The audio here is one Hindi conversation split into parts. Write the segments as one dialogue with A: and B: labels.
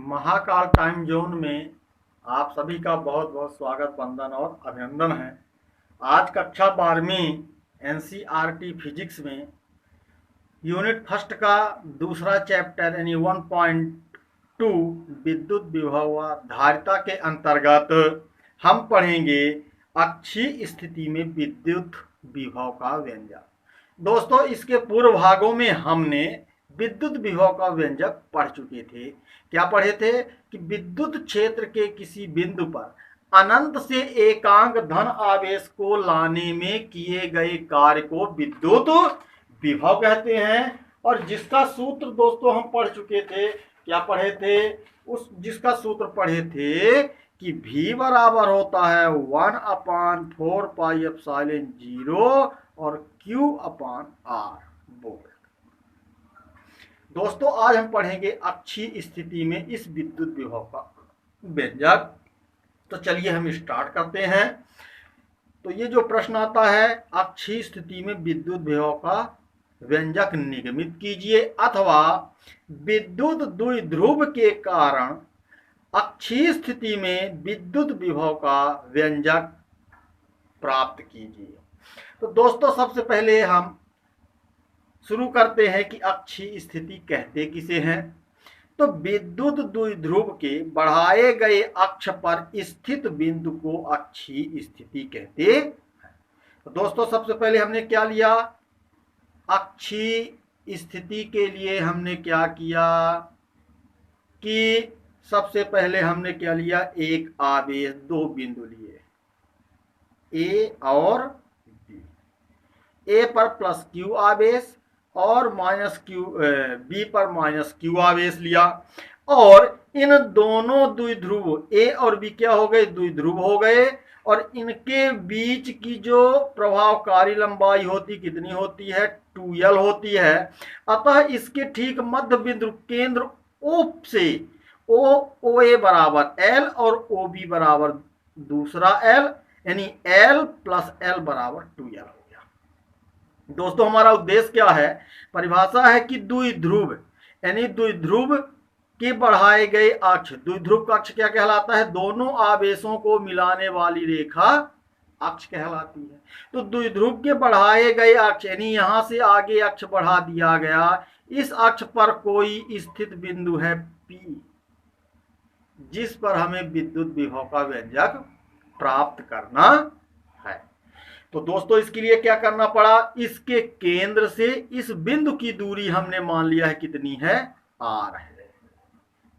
A: महाकाल टाइम जोन में आप सभी का बहुत बहुत स्वागत, वंदन और अभिनंदन है। आज कक्षा 12वीं एनसीईआरटी फिजिक्स में यूनिट फर्स्ट का दूसरा चैप्टर यानी 1.2 विद्युत विभव व धारिता के अंतर्गत हम पढ़ेंगे अक्षीय स्थिति में विद्युत विभव का व्यंजक। दोस्तों, इसके पूर्व भागों में हमने विद्युत विभव का व्यंजक पढ़ चुके थे। क्या पढ़े थे कि विद्युत क्षेत्र के किसी बिंदु पर अनंत से एकांक धन आवेश को लाने में किए गए कार्य को विद्युत विभव कहते हैं। और जिसका सूत्र दोस्तों हम पढ़ चुके थे, क्या पढ़े थे? जिसका सूत्र पढ़े थे कि V बराबर होता है 1/4 पाई एप्सिलॉन 0 और Q/R वोल्ट। दोस्तों, आज हम पढ़ेंगे अक्षीय स्थिति में इस विद्युत विभव का व्यंजक। तो चलिए हम स्टार्ट करते हैं। तो ये जो प्रश्न आता है, अक्षीय स्थिति में विद्युत विभव का व्यंजक निगमित कीजिए अथवा विद्युत द्विध्रुव के कारण अक्षीय स्थिति में विद्युत विभव का व्यंजक प्राप्त कीजिए। तो दोस्तों, सबसे पहले हम शुरू करते हैं कि अक्षीय स्थिति कहते किसे हैं। तो विद्युत द्विध्रुव के बढ़ाए गए अक्ष पर स्थित बिंदु को अक्षीय स्थिति कहते हैं। तो दोस्तों, सबसे पहले हमने क्या लिया? अक्षीय स्थिति के लिए हमने क्या किया कि सबसे पहले हमने क्या लिया? एक आवेश, दो बिंदु लिए, ए और बी। ए पर प्लस क्यू आवेश और माइनस क्यू, बी पर माइनस क्यू आवेश लिया। और इन दोनों द्विध्रुव ए और बी क्या हो गए? द्विध्रुव हो गए। और इनके बीच की जो प्रभावकारी लंबाई होती कितनी होती है? 2L होती है। अतः इसके ठीक मध्य बिंदु केंद्र O से OA बराबर L और OB बराबर दूसरा L, यानी L प्लस L बराबर 2L हो गया। दोस्तों, हमारा उद्देश्य क्या है? परिभाषा है कि द्विध्रुव यानी द्विध्रुव के बढ़ाए गए अक्ष। द्विध्रुव का अक्ष क्या कहलाता है? दोनों आवेशों को मिलाने वाली रेखा अक्ष कहलाती है। तो द्विध्रुव के बढ़ाए गए अक्ष यानी यहां से आगे अक्ष बढ़ा दिया गया, इस अक्ष पर कोई स्थित बिंदु है P, जिस पर हमें विद्युत विभव का व्यंजक प्राप्त करना है। तो दोस्तों, इसके लिए क्या करना पड़ा? इसके केंद्र से इस बिंदु की दूरी हमने मान लिया है कितनी है? R है।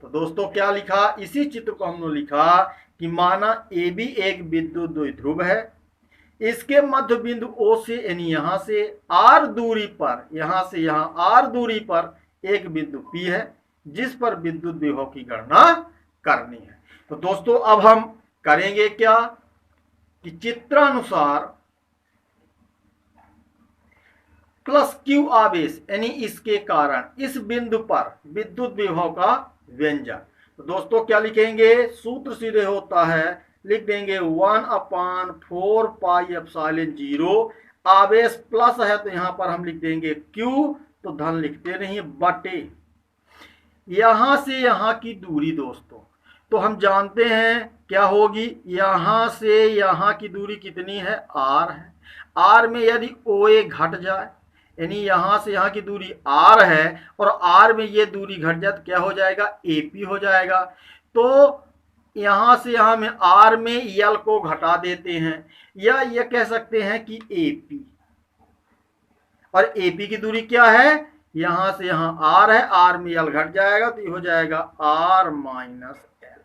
A: तो दोस्तों, क्या लिखा? इसी चित्र को हमने लिखा कि माना AB एक विद्युत द्विध्रुव है। इसके मध्य बिंदु O से यानी यहां से R दूरी पर, यहां से यहां R दूरी पर एक बिंदु P है, जिस पर विद्युत विभव की गणना करनी है। तो दोस्तों, अब हम करेंगे क्या कि चित्रानुसार प्लस क्यू आवेश यानी इसके कारण इस बिंदु पर विद्युत विभव का व्यंजक। तो दोस्तों, क्या लिखेंगे? सूत्र सीधे होता है, लिख देंगे 1/4 पाई एप्सिलॉन 0। आवेश प्लस है तो यहां पर हम लिख देंगे Q, तो धन लिखते नहीं, बटे यहां से यहां की दूरी। दोस्तों, तो हम जानते हैं क्या होगी? यहां से यहां की दूरी कितनी है? R है। R में यदि OA घट जाए यानी यहां से यहां की दूरी R है और R में ये दूरी घट जाए तो क्या हो जाएगा? AP हो जाएगा। तो यहां से यहां में R में L को घटा देते हैं, या ये कह सकते हैं कि AP। और AP की दूरी क्या है? यहां से यहां R है, R में L घट जाएगा तो ये हो जाएगा R माइनस L।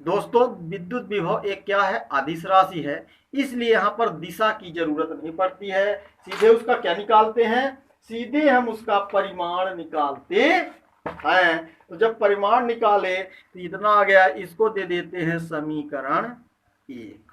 A: दोस्तों, विद्युत विभव एक क्या है? अदिश राशि है, इसलिए यहां पर दिशा की जरूरत नहीं पड़ती है। सीधे उसका क्या निकालते हैं? सीधे हम उसका परिमाण निकालते हैं। तो जब परिमाण निकाले तो इतना आ गया, इसको दे देते हैं समीकरण 1।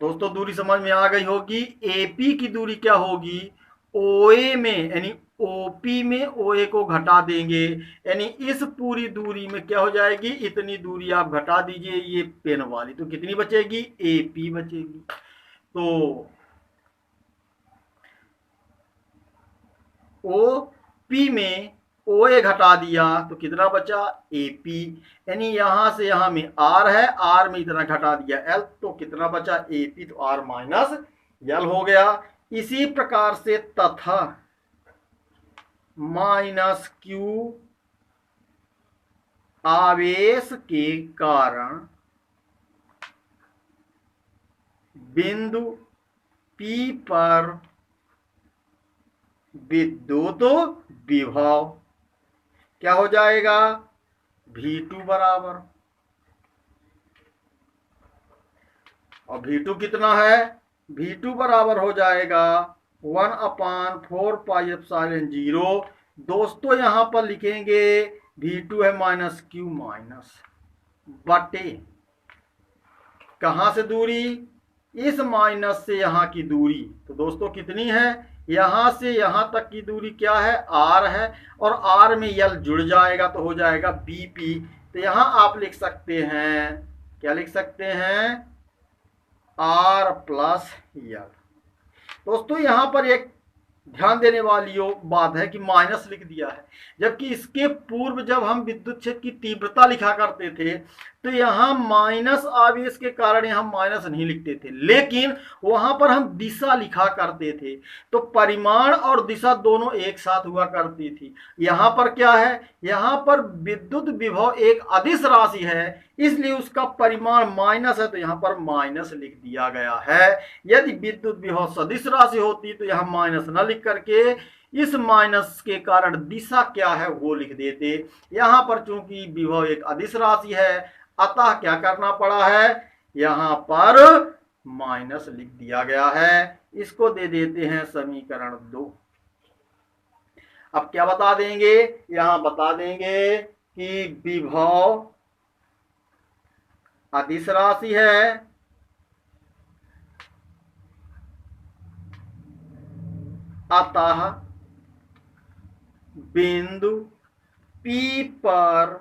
A: दोस्तों, दूरी समझ में आ गई होगी। AP की दूरी क्या होगी? OA में यानी OP में OA को घटा देंगे, यानी इस पूरी दूरी में क्या हो जाएगी? इतनी दूरी आप घटा दीजिए ये पेन वाली, तो कितनी बचेगी? AP बचेगी। तो OP में ओ ए घटा दिया तो कितना बचा ए पी, यानी यहां से यहां में आर है, आर में इतना घटा दिया एल, तो कितना बचा ए पी, तो आर माइनस एल हो गया। इसी प्रकार से तथा माइनस क्यू आवेश के कारण बिंदु P पर विद्युत विभव क्या हो जाएगा V2 बराबर, और V2 कितना है, V2 बराबर हो जाएगा 1/4πε0। दोस्तों यहां पर लिखेंगे V2 है माइनस क्यू माइनस बटे कहां से दूरी, इस माइनस से यहां की दूरी, तो दोस्तों कितनी है, यहां से यहां तक की दूरी क्या है r है, और r में l जुड़ जाएगा तो हो जाएगा bp। तो यहां आप लिख सकते हैं, क्या लिख सकते हैं, r प्लस l। दोस्तों यहां पर एक ध्यान देने वाली बात है कि माइनस लिख दिया है, जबकि इसके पूर्व जब हम विद्युत क्षेत्र की तीव्रता लिखा करते थे तो यहाँ माइनस आवेश के कारण यहाँ माइनस नहीं लिखते थे, लेकिन वहां पर हम दिशा लिखा करते थे, तो परिमाण और दिशा दोनों एक साथ हुआ करती थी। यहाँ पर क्या है, यहाँ पर विद्युत विभव एक अदिश राशि है, इसलिए उसका परिमाण माइनस है, तो यहाँ पर माइनस लिख दिया गया है। यदि विद्युत विभव सदिश राशि होती तो यहाँ माइनस न लिख करके इस माइनस के कारण दिशा क्या है वो लिख देते। यहाँ पर चूंकि विभव एक अदिश राशि है, अतः क्या करना पड़ा है, यहाँ पर माइनस लिख दिया गया है। इसको दे देते हैं समीकरण 2। अब क्या बता देंगे, यहाँ बता देंगे कि विभव अदिश राशि है, अतः बिंदु P पर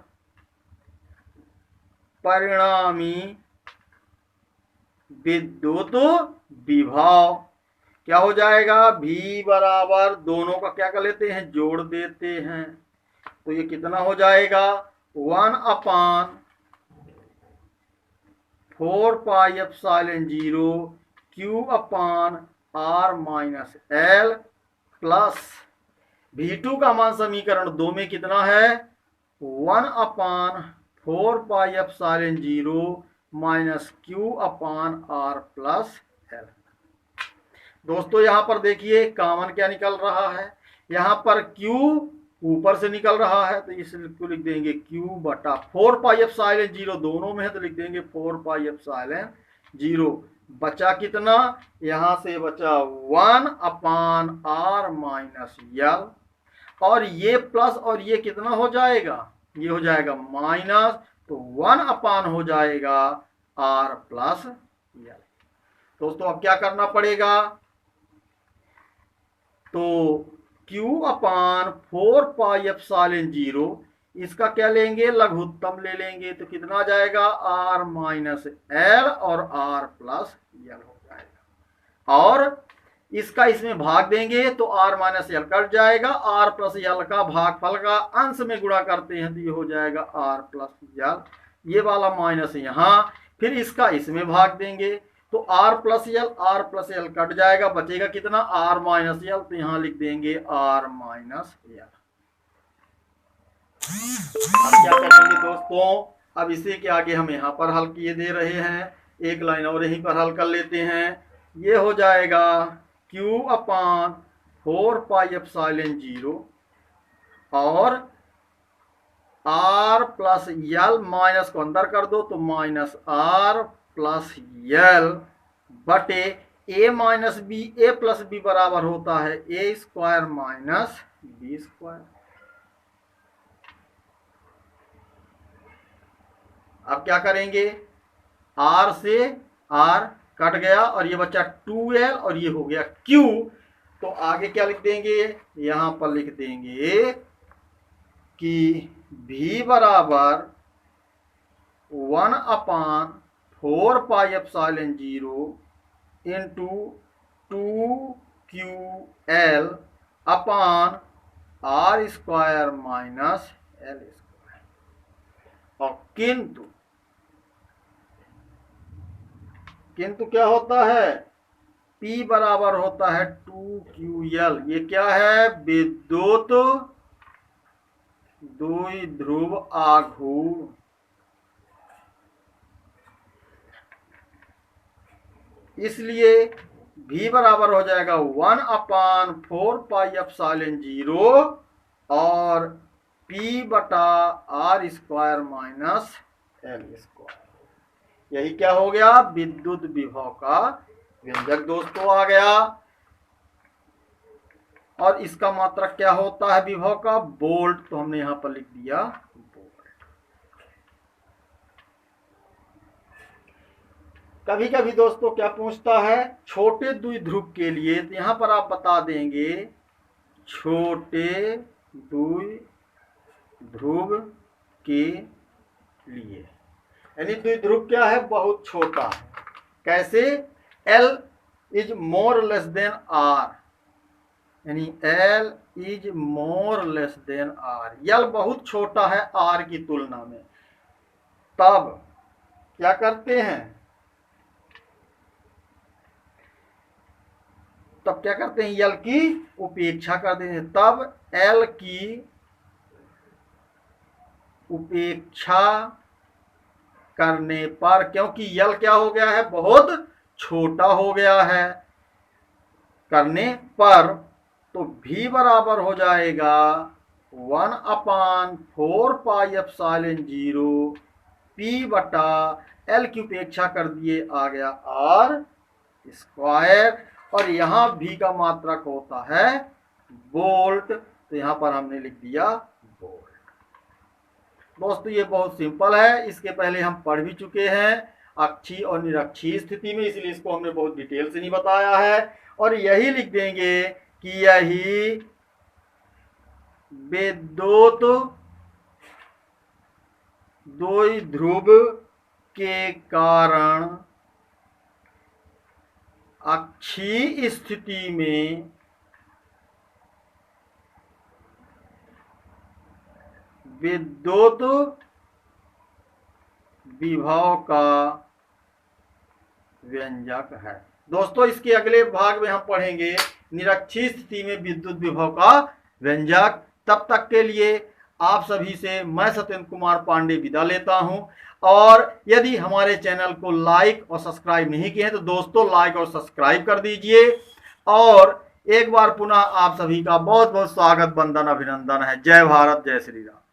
A: परिणामी विद्युत विभव क्या हो जाएगा, V बराबर, दोनों का क्या कर लेते हैं, जोड़ देते हैं, तो ये कितना हो जाएगा 1/4πε0 Q/R-L प्लस V2 का मान समीकरण 2 में कितना है 1/4πε0 -Q/R प्लस L। दोस्तों यहां पर देखिए कॉमन क्या निकल रहा है, यहां पर Q ऊपर से निकल रहा है, तो इसको लिख देंगे Q बटा 4πε0, दोनों में है तो लिख देंगे 4πε0। बचा कितना, यहां से बचा 1/R-L, और ये प्लस और ये कितना हो जाएगा, ये हो जाएगा माइनस, तो 1 हो जाएगा R प्लस L। दोस्तों अब क्या करना पड़ेगा, तो Q/4πε0 इसका क्या लेंगे, लघुत्तम ले लेंगे, तो कितना जाएगा R-L और R प्लस L हो जाएगा, और इसका इसमें भाग देंगे तो R-L कट जाएगा, R प्लस L का भागफल का अंश में गुणा करते हैं तो ये हो जाएगा R प्लस L, ये वाला माइनस यहाँ, फिर इसका इसमें भाग देंगे तो R प्लस L कट जाएगा, बचेगा कितना R-L, तो यहाँ लिख देंगे R-L। अब क्या करेंगे दोस्तों, अब इसी के आगे हम यहाँ पर हल किए दे रहे हैं, एक लाइन और यहीं पर हल कर लेते हैं। ये हो जाएगा Q/4πε0 और R प्लस L, माइनस को अंदर कर दो तो माइनस R प्लस L बटे A minus B, A plus B बराबर होता है A² माइनस B²। अब क्या करेंगे, R से R कट गया और ये बचा 2L और ये हो गया Q, तो आगे क्या लिख देंगे, यहां पर लिख देंगे कि V बराबर 1/4πε0 into 2QL/R R square minus L square. और किंतु क्या होता है, P बराबर होता है 2QL। ये क्या है, विद्युत द्विध्रुव आघूर्ण। इसलिए V बराबर हो जाएगा 1/4πε0 और P बटा R square minus L square. यही क्या हो गया, विद्युत विभव का व्यंजक दोस्तों आ गया। और इसका मात्रक क्या होता है विभव का, वोल्ट। तो हमने यहां पर लिख दिया वोल्ट। कभी कभी दोस्तों क्या पूछता है, छोटे द्विध्रुव के लिए, तो यहां पर आप बता देंगे छोटे द्विध्रुव के लिए, यानी द्विध्रुव क्या है, बहुत छोटा है। कैसे, L is more less than R, यानी L is more less than R। L बहुत छोटा है R की तुलना में। तब क्या करते हैं, L की उपेक्षा कर देते हैं। तब L की उपेक्षा करने पर, क्योंकि L क्या हो गया है, बहुत छोटा हो गया है, करने पर, तो V बराबर हो जाएगा 1/4πε0 P बटा L की उपेक्षा कर दिए आ गया R स्क्वायर। और यहां V का मात्रक होता है वोल्ट, तो यहां पर हमने लिख दिया वोल्ट। दोस्तों ये बहुत सिंपल है, इसके पहले हम पढ़ भी चुके हैं अक्षीय और निरक्षीय स्थिति में, इसलिए इसको हमने बहुत डिटेल से नहीं बताया है। और यही लिख देंगे कि यही विद्युत द्विध्रुव के कारण अक्षीय स्थिति में विद्युत विभव का व्यंजक है। दोस्तों इसके अगले भाग में हम पढ़ेंगे निरक्षीय स्थिति में विद्युत विभव का व्यंजक। तब तक के लिए आप सभी से मैं सत्येंद्र कुमार पांडे विदा लेता हूं। और यदि हमारे चैनल को लाइक और सब्सक्राइब नहीं किए हैं तो दोस्तों लाइक और सब्सक्राइब कर दीजिए। और एक बार पुनः आप सभी का बहुत बहुत स्वागत, वंदन, अभिनंदन है। जय भारत, जय श्री राम।